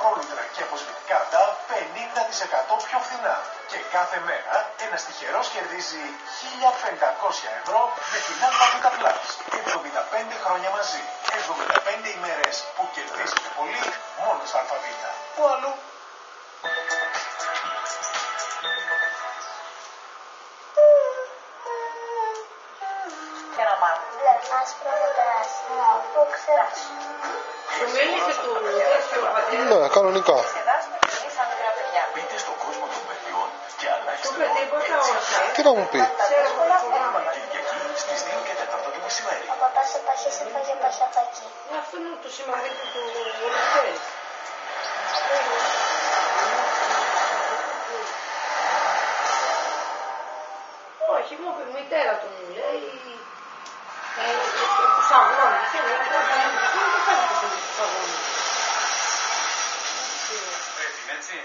πρόλυτρα και αποσμητικά DAB 50% πιο φθηνά. Και κάθε μέρα ένας τυχερός κερδίζει 1.500 ευρώ με την Alpha Plus. 75 χρόνια μαζί. 75 ημέρες που κερδίζετε πολύ μόνο στα ΑΒ. Πού αλλού? Άσπρο με πράσινο, που ξεράσουν. Σου μίλησε του τέτοιου πατέρα. Ναι, κανονικά. Μπείτε στον κόσμο των παιδιών και αλλάξτε Το παιδί πώς θα όρθα. Τι να μου πει. Ξέρω το πρόγραμμα. Κυριακή στις 2 και 4 το μεσημέρι. Ο παπάς έφαγε παχιαπακί. Αυτό είναι το σημαντικό του Ολυμπιάδη. Όχι, μου είπε η μητέρα του μου λέει τους αγώνες. Έτσι.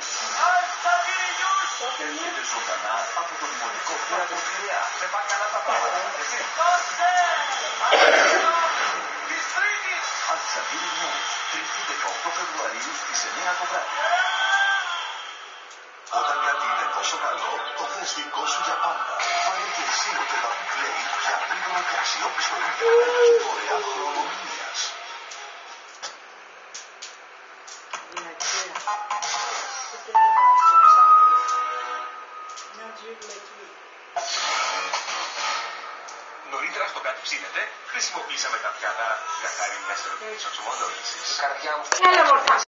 Έρχεται ζωντανά από το δημοτικό θέατρο Πειραιά. Δεν πάει καλά τα πράγματα. Αλεξανδρίνη Νιούς, 3η 18 Φεβρουαρίου στις 9 το βράδυ. Όταν κάτι είναι τόσο καλό, το θες δικό σου για πάντα. Βάλε και εσύ το Teddy Play για γρήγορο και αξιόπιστο ίντερνετ και δωρεάν χρόνο μηνιαίας. Νωρίτερα στο κάτι ψήνετε, χρησιμοποίησαμε τα πιάτα για χάρη μιας ερωτικής οξυμολόγησης. Έλα μορφά.